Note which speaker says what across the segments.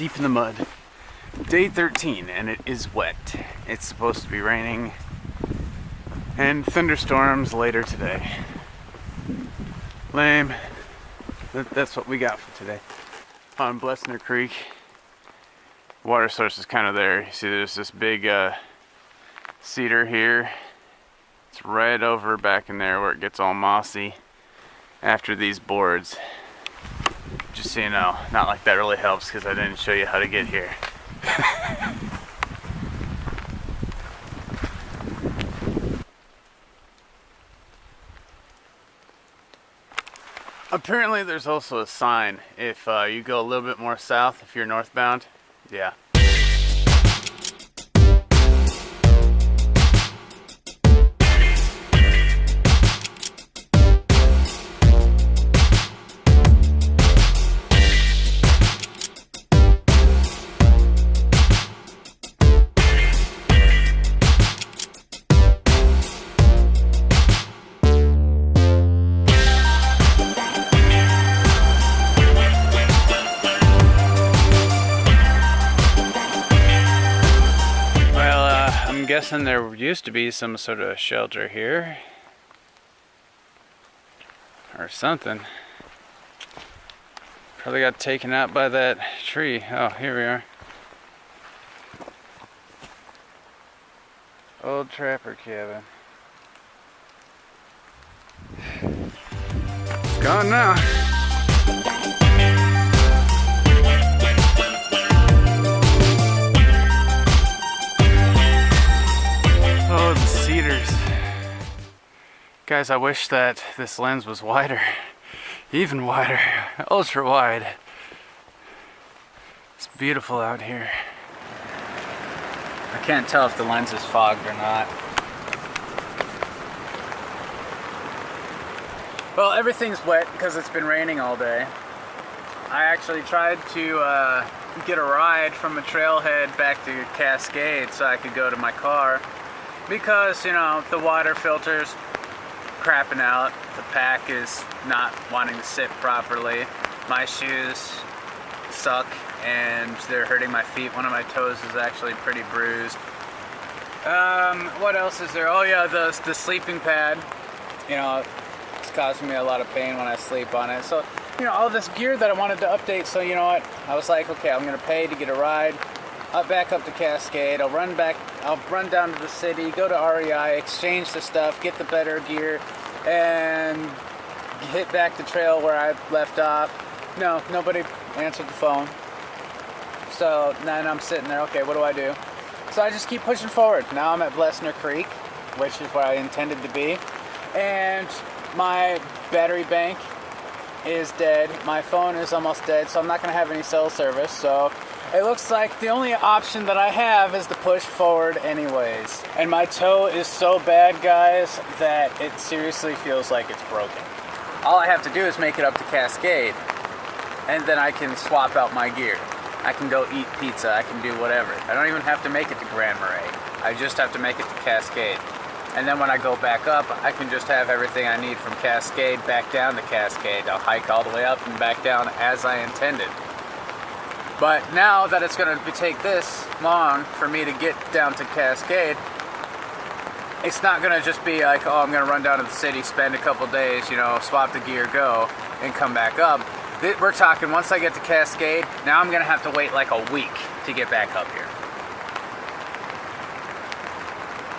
Speaker 1: deep in the mud. Day 13, and it is wet. It's supposed to be raining and thunderstorms later today. Lame. That's what we got for today. On Blesener Creek, water source is kind of there. You see there's this big cedar here. It's right over back in there where it gets all mossy after these boards. Just so you know, not like that really helps because I didn't show you how to get here. Apparently there's also a sign if you go a little bit more south, if you're northbound. Yeah. I'm guessing there used to be some sort of shelter here or something. Probably got taken out by that tree. Oh, here we are. Old trapper cabin. It's gone now. Oh, the cedars. Guys, I wish that this lens was wider. Even wider. Ultra wide. It's beautiful out here. I can't tell if the lens is fogged or not. Well, everything's wet because it's been raining all day. I actually tried to get a ride from a trailhead back to Cascade so I could go to my car. Because, you know, the water filter's crapping out, the pack is not wanting to sit properly, my shoes suck and they're hurting my feet. One of my toes is actually pretty bruised. What else is there? Oh yeah, the sleeping pad, you know, it's causing me a lot of pain when I sleep on it. So, you know, all this gear that I wanted to update, so you know what, I was like, okay, I'm gonna pay to get a ride. Back up to Cascade, I'll run down to the city, go to REI, exchange the stuff, get the better gear, and hit back the trail where I left off. No, nobody answered the phone. So then I'm sitting there, okay, what do I do? So I just keep pushing forward. Now I'm at Blesener Creek, which is where I intended to be, and my battery bank is dead. My phone is almost dead, so I'm not going to have any cell service, so it looks like the only option that I have is to push forward anyways. And my toe is so bad, guys, that it seriously feels like it's broken. All I have to do is make it up to Cascade, and then I can swap out my gear. I can go eat pizza, I can do whatever. I don't even have to make it to Grand Marais. I just have to make it to Cascade. And then when I go back up, I can just have everything I need from Cascade back down to Cascade. I'll hike all the way up and back down as I intended. But now that it's going to take this long for me to get down to Cascade, it's not going to just be like, oh, I'm going to run down to the city, spend a couple days, you know, swap the gear, go, and come back up. We're talking, once I get to Cascade, now I'm going to have to wait like a week to get back up here.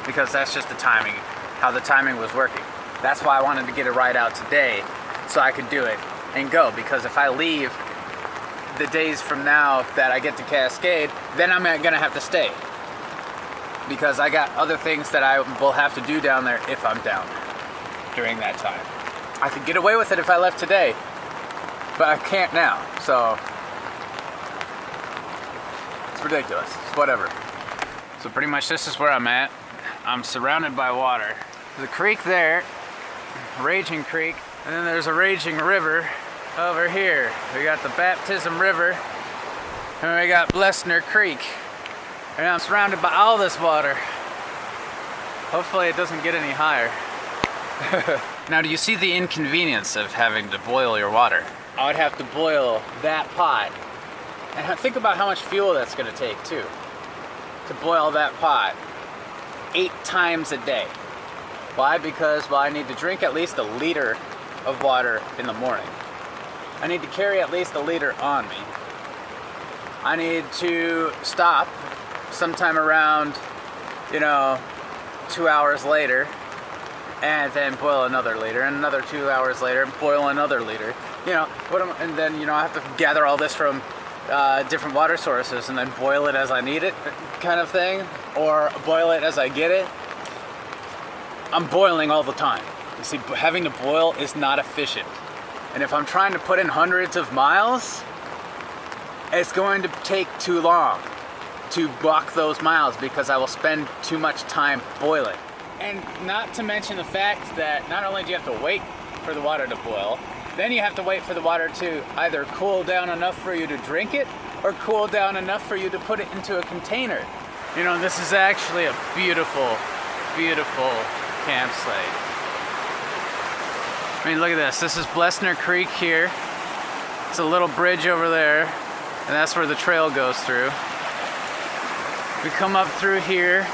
Speaker 1: Because that's just the timing, how the timing was working. That's why I wanted to get a ride out today, so I could do it and go. Because if I leave the days from now that I get to Cascade, then I'm gonna have to stay. Because I got other things that I will have to do down there if I'm down there during that time. I could get away with it if I left today, but I can't now, so it's ridiculous. It's whatever. So pretty much this is where I'm at. I'm surrounded by water. There's a creek there, a raging creek, and then there's a raging river over here. We got the Baptism River, and we got Blesener Creek. And I'm surrounded by all this water. Hopefully it doesn't get any higher. Now, do you see the inconvenience of having to boil your water? I would have to boil that pot And think about how much fuel that's going to take too, to boil that pot 8 times a day. Why? Because, well, I need to drink at least 1 liter of water in the morning. I need to carry at least 1 liter on me. I need to stop sometime around, 2 hours later, and then boil another liter, and another 2 hours later, boil another liter. And then, I have to gather all this from different water sources and then boil it as I need it, kind of thing, or boil it as I get it. I'm boiling all the time. You see, having to boil is not efficient. And if I'm trying to put in hundreds of miles, it's going to take too long to walk those miles because I will spend too much time boiling. And not to mention the fact that not only do you have to wait for the water to boil, then you have to wait for the water to either cool down enough for you to drink it or cool down enough for you to put it into a container. This is actually a beautiful, beautiful campsite. I mean, look at this. This is Blesener Creek here. It's a little bridge over there, and that's where the trail goes through. We come up through here.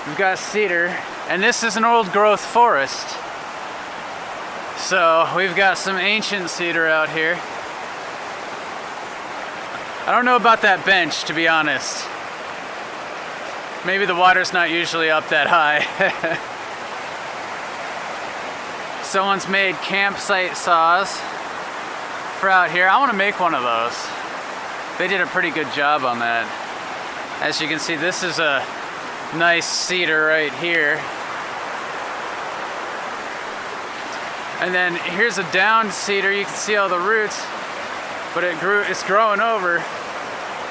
Speaker 1: We've got cedar, and this is an old growth forest. So we've got some ancient cedar out here. I don't know about that bench, to be honest. Maybe the water's not usually up that high. Someone's made campsite saws for out here. I want to make one of those. They did a pretty good job on that. As you can see, this is a nice cedar right here. And then here's a downed cedar. You can see all the roots, but it's growing over,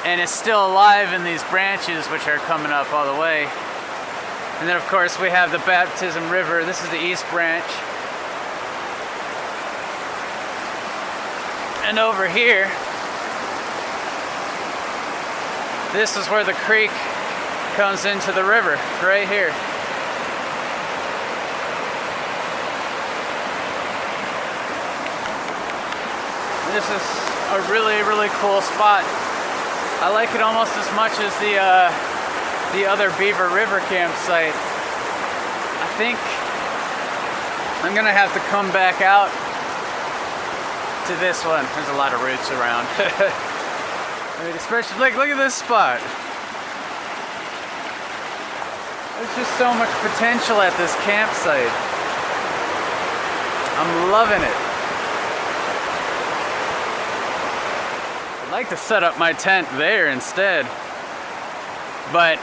Speaker 1: and it's still alive in these branches which are coming up all the way. And then of course we have the Baptism River. This is the East Branch. And over here, this is where the creek comes into the river, right here. This is a really, really cool spot. I like it almost as much as the other Beaver River campsite. I think I'm gonna have to come back out to this one. There's a lot of roots around. I mean, especially look at this spot. There's just so much potential at this campsite. I'm loving it. I'd like to set up my tent there instead, but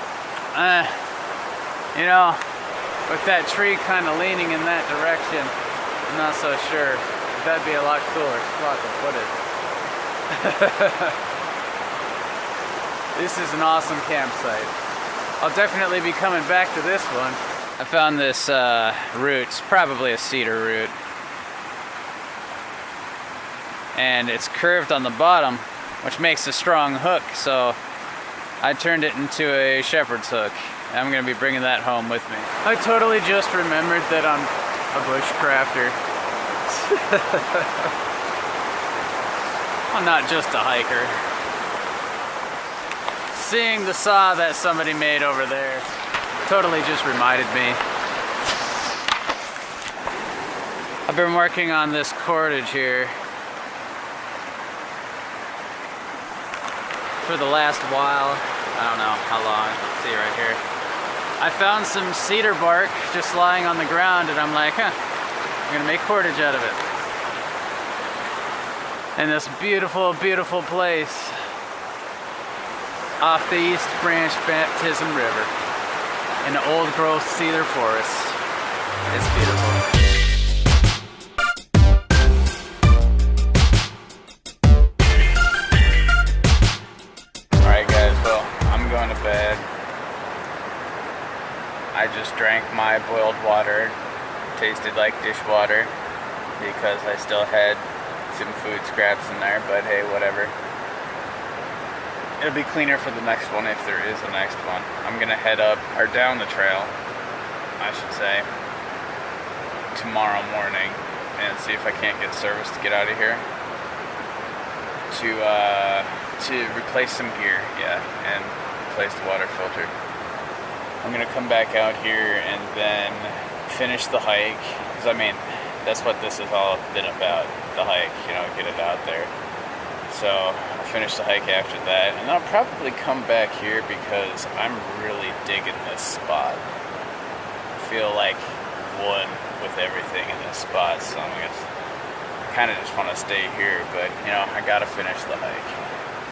Speaker 1: with that tree kind of leaning in that direction, I'm not so sure. That'd be a lot cooler spot to put it. This is an awesome campsite. I'll definitely be coming back to this one. I found this root. It's probably a cedar root, and it's curved on the bottom, which makes a strong hook, so I turned it into a shepherd's hook. I'm going to be bringing that home with me. I totally just remembered that I'm a bushcrafter. I'm not just a hiker. Seeing the saw that somebody made over there totally just reminded me. I've been working on this cordage here for the last while. I don't know how long. See right here. I found some cedar bark just lying on the ground, and I'm like, I'm gonna make cordage out of it. In this beautiful, beautiful place off the East Branch Baptism River in the old growth cedar forest. It's beautiful. Alright guys, well, I'm going to bed. I just drank my boiled water. Tasted like dishwater because I still had some food scraps in there, but hey, whatever. It'll be cleaner for the next one if there is a next one. I'm gonna head up, or down the trail, I should say, tomorrow morning and see if I can't get service to get out of here to to replace some gear, yeah, and replace the water filter. I'm gonna come back out here and then finish the hike, because I mean, that's what this has all been about, the hike, you know, get it out there. So I'll finish the hike after that, and then I'll probably come back here because I'm really digging this spot. I feel like one with everything in this spot, so I'm gonna kind of just want to stay here, but you know, I gotta finish the hike.